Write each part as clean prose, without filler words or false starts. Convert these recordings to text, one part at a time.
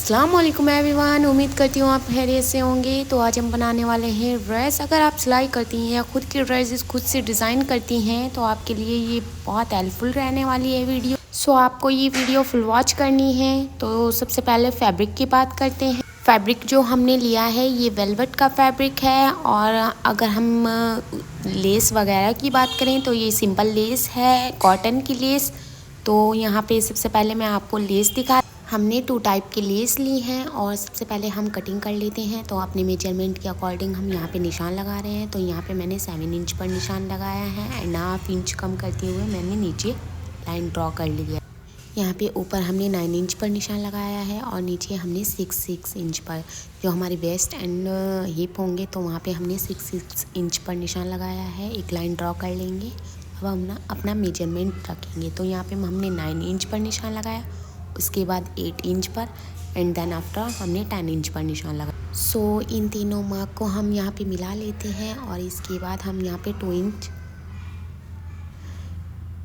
अस्सलाम वालेकुम एवरीवन, उम्मीद करती हूँ आप खैरियत से होंगे। तो आज हम बनाने वाले हैं ड्रेस। अगर आप सिलाई करती हैं या खुद की ड्रेसेस खुद से डिज़ाइन करती हैं तो आपके लिए ये बहुत हेल्पफुल रहने वाली है वीडियो। सो आपको ये वीडियो फुल वॉच करनी है। तो सबसे पहले फैब्रिक की बात करते हैं। फैब्रिक जो हमने लिया है ये वेलवेट का फैब्रिक है। और अगर हम लेस वगैरह की बात करें तो ये सिंपल लेस है, कॉटन की लेस। तो यहाँ पे सबसे पहले मैं आपको लेस दिखा। हमने 2 टाइप की लेस ली हैं और सबसे पहले हम कटिंग कर लेते हैं। तो अपने मेजरमेंट के अकॉर्डिंग हम यहाँ पे निशान लगा रहे हैं। तो यहाँ पे मैंने 7 इंच पर निशान लगाया है एंड हाफ इंच कम करते हुए मैंने नीचे लाइन ड्रॉ कर लिया। यहाँ पे ऊपर हमने 9 इंच पर निशान लगाया है और नीचे हमने 6 इंच पर, जो हमारी वेस्ट एंड हिप होंगे तो वहाँ पे हमने 6 इंच पर निशान लगाया है। एक लाइन ड्रॉ कर लेंगे। अब हम अपना मेजरमेंट रखेंगे। तो यहाँ पे हमने 9 इंच पर निशान लगाया, उसके बाद 8 इंच पर एंड देन आफ्टर हमने 10 इंच पर निशान लगाया। सो इन तीनों मार्क को हम यहाँ पे मिला लेते हैं और इसके बाद हम यहाँ पे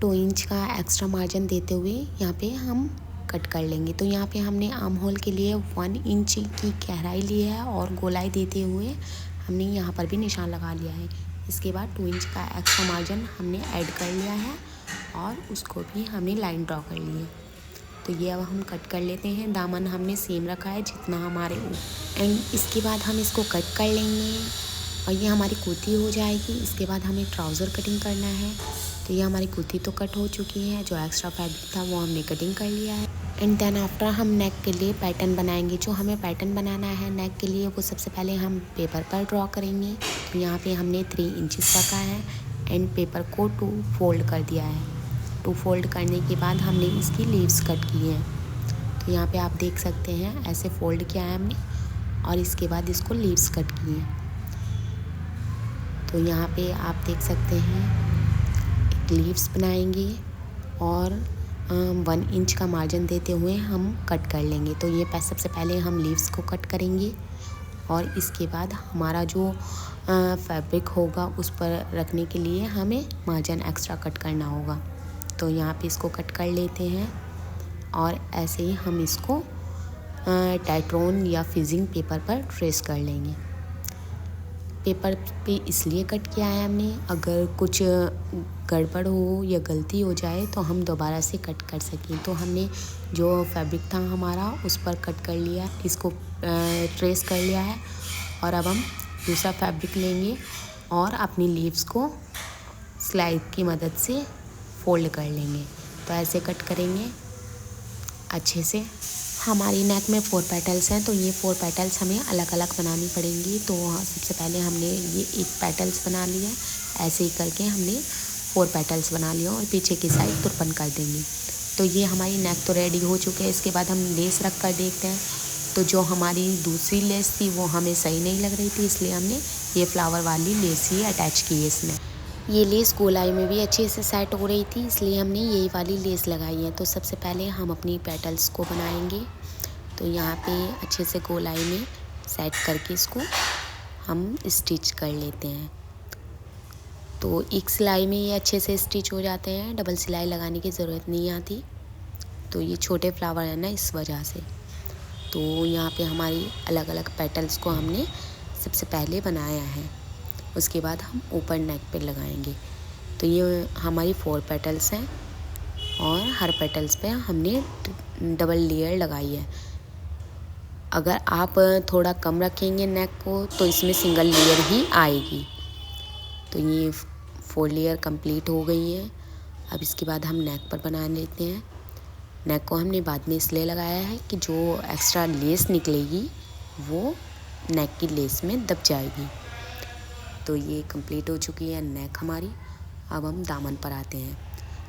2 इंच का एक्स्ट्रा मार्जिन देते हुए यहाँ पे हम कट कर लेंगे। तो यहाँ पे हमने आर्म होल के लिए 1 इंच की गहराई ली है और गोलाई देते हुए हमने यहाँ पर भी निशान लगा लिया है। इसके बाद 2 इंच का एक्स्ट्रा मार्जिन हमने ऐड कर लिया है और उसको भी हमने लाइन ड्रॉ कर ली है। तो ये अब हम कट कर लेते हैं। दामन हमने सेम रखा है जितना हमारे एंड इसके बाद हम इसको कट कर लेंगे और ये हमारी कुर्ती हो जाएगी। इसके बाद हमें ट्राउज़र कटिंग करना है। तो ये हमारी कुर्ती तो कट हो चुकी है, जो एक्स्ट्रा फैब्रिक था वो हमने कटिंग कर लिया है। एंड देन आफ्टर हम नेक के लिए पैटर्न बनाएंगे। जो हमें पैटर्न बनाना है नेक के लिए वो सबसे पहले हम पेपर पर ड्रॉ करेंगे। तो यहाँ पे हमने 3 इंचेस रखा है एंड पेपर को 2 फोल्ड कर दिया है। 2 फोल्ड करने के बाद हमने इसकी लीव्स कट की हैं। तो यहाँ पे आप देख सकते हैं ऐसे फोल्ड किया है हमने और इसके बाद इसको लीव्स कट की हैं। तो यहाँ पे आप देख सकते हैं एक लीव्स बनाएंगे और 1 इंच का मार्जिन देते हुए हम कट कर लेंगे। तो ये सबसे पहले हम लीव्स को कट करेंगे और इसके बाद हमारा जो फैब्रिक होगा उस पर रखने के लिए हमें मार्जिन एक्स्ट्रा कट करना होगा। तो यहाँ पे इसको कट कर लेते हैं और ऐसे ही हम इसको टाइट्रोन या फिजिंग पेपर पर ट्रेस कर लेंगे। पेपर पे इसलिए कट किया है हमने, अगर कुछ गड़बड़ हो या गलती हो जाए तो हम दोबारा से कट कर सकें। तो हमने जो फैब्रिक था हमारा उस पर कट कर लिया, इसको ट्रेस कर लिया है। और अब हम दूसरा फैब्रिक लेंगे और अपनी लीव्स को सिलाई की मदद से फोल्ड कर लेंगे। तो ऐसे कट करेंगे अच्छे से। हमारी नेक में 4 पेटल्स हैं तो ये 4 पेटल्स हमें अलग अलग बनानी पड़ेंगी। तो सबसे पहले हमने ये एक पेटल्स बना लिया, ऐसे ही करके हमने 4 पेटल्स बना लिया और पीछे की साइड तुरपन कर देंगे। तो ये हमारी नेक तो रेडी हो चुकी है। इसके बाद हम लेस रख कर देखते हैं। तो जो हमारी दूसरी लेस थी वो हमें सही नहीं लग रही थी, इसलिए हमने ये फ्लावर वाली लेस ही अटैच की है इसमें। ये लेस गोलाई में भी अच्छे से सेट हो रही थी, इसलिए हमने यही वाली लेस लगाई है। तो सबसे पहले हम अपनी पेटल्स को बनाएंगे। तो यहाँ पे अच्छे से गोलाई में सेट करके इसको हम स्टिच कर लेते हैं। तो एक सिलाई में ये अच्छे से स्टिच हो जाते हैं, डबल सिलाई लगाने की ज़रूरत नहीं आती। तो ये छोटे फ्लावर है ना, इस वजह से। तो यहाँ पे हमारी अलग अलग पेटल्स को हमने सबसे पहले बनाया है, उसके बाद हम ऊपर नेक पे लगाएंगे। तो ये हमारी 4 पेटल्स हैं और हर पेटल्स पे हमने डबल लेयर लगाई है। अगर आप थोड़ा कम रखेंगे नेक को तो इसमें सिंगल लेयर ही आएगी। तो ये 4 लेयर कंप्लीट हो गई है। अब इसके बाद हम नेक पर बना लेते हैं। नेक को हमने बाद में इसलिए लगाया है कि जो एक्स्ट्रा लेस निकलेगी वो नेक की लेस में दब जाएगी। तो ये कंप्लीट हो चुकी है नेक हमारी। अब हम दामन पर आते हैं।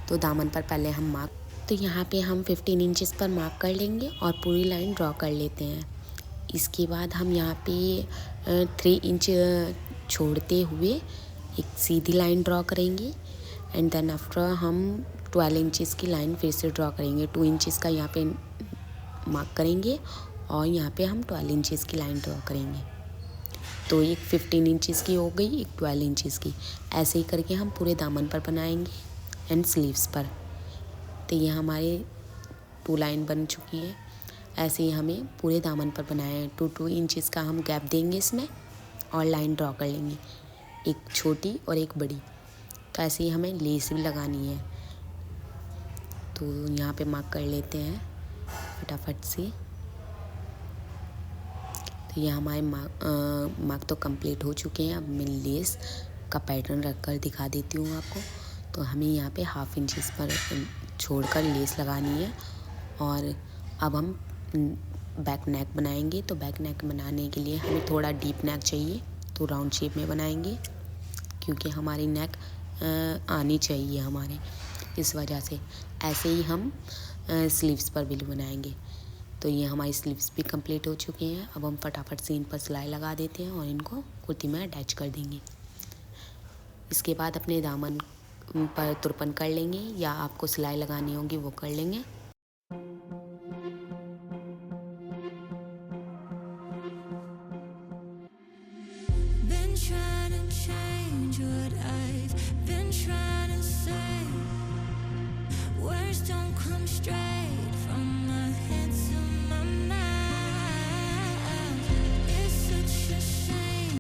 तो दामन पर पहले हम मार्क, तो यहाँ पे हम 15 इंचेस पर मार्क कर लेंगे और पूरी लाइन ड्रॉ कर लेते हैं। इसके बाद हम यहाँ पे 3 इंच छोड़ते हुए एक सीधी लाइन ड्रॉ करेंगे एंड देन आफ्टर हम 12 इंचेस की लाइन फिर से ड्रॉ करेंगे। 2 इंचेस का यहाँ पे मार्क करेंगे और यहाँ पे हम 12 इंचेस की लाइन ड्रॉ करेंगे। तो एक 15 इंचेस की हो गई, एक 12 इंचेस की। ऐसे ही करके हम पूरे दामन पर बनाएंगे एंड स्लीव्स पर। तो ये हमारे 2 लाइन बन चुकी है। ऐसे ही हमें पूरे दामन पर बनाया है। 2 इंचेस का हम गैप देंगे इसमें और लाइन ड्रॉ कर लेंगे, एक छोटी और एक बड़ी। तो ऐसे ही हमें लेस भी लगानी है, तो यहाँ पे मार्क कर लेते हैं फटाफट से। तो ये हमारे मार्क तो कंप्लीट हो चुके हैं। अब मैं लेस का पैटर्न रख कर दिखा देती हूँ आपको। तो हमें यहाँ पे 1/2 इंच पर छोड़कर लेस लगानी है। और अब हम बैक नेक बनाएंगे। तो बैक नेक बनाने के लिए हमें थोड़ा डीप नेक चाहिए, तो राउंड शेप में बनाएंगे क्योंकि हमारी नेक आनी चाहिए हमारे, इस वजह से। ऐसे ही हम स्लीव्स पर भी बनाएंगे। तो ये हमारी स्लीव्स भी कंप्लीट हो चुके हैं। अब हम फटाफट से इन पर सिलाई लगा देते हैं और इनको कुर्ती में अटैच कर देंगे। इसके बाद अपने दामन पर तुरपन कर लेंगे, या आपको सिलाई लगानी होगी वो कर लेंगे। Been trying to change what I've been trying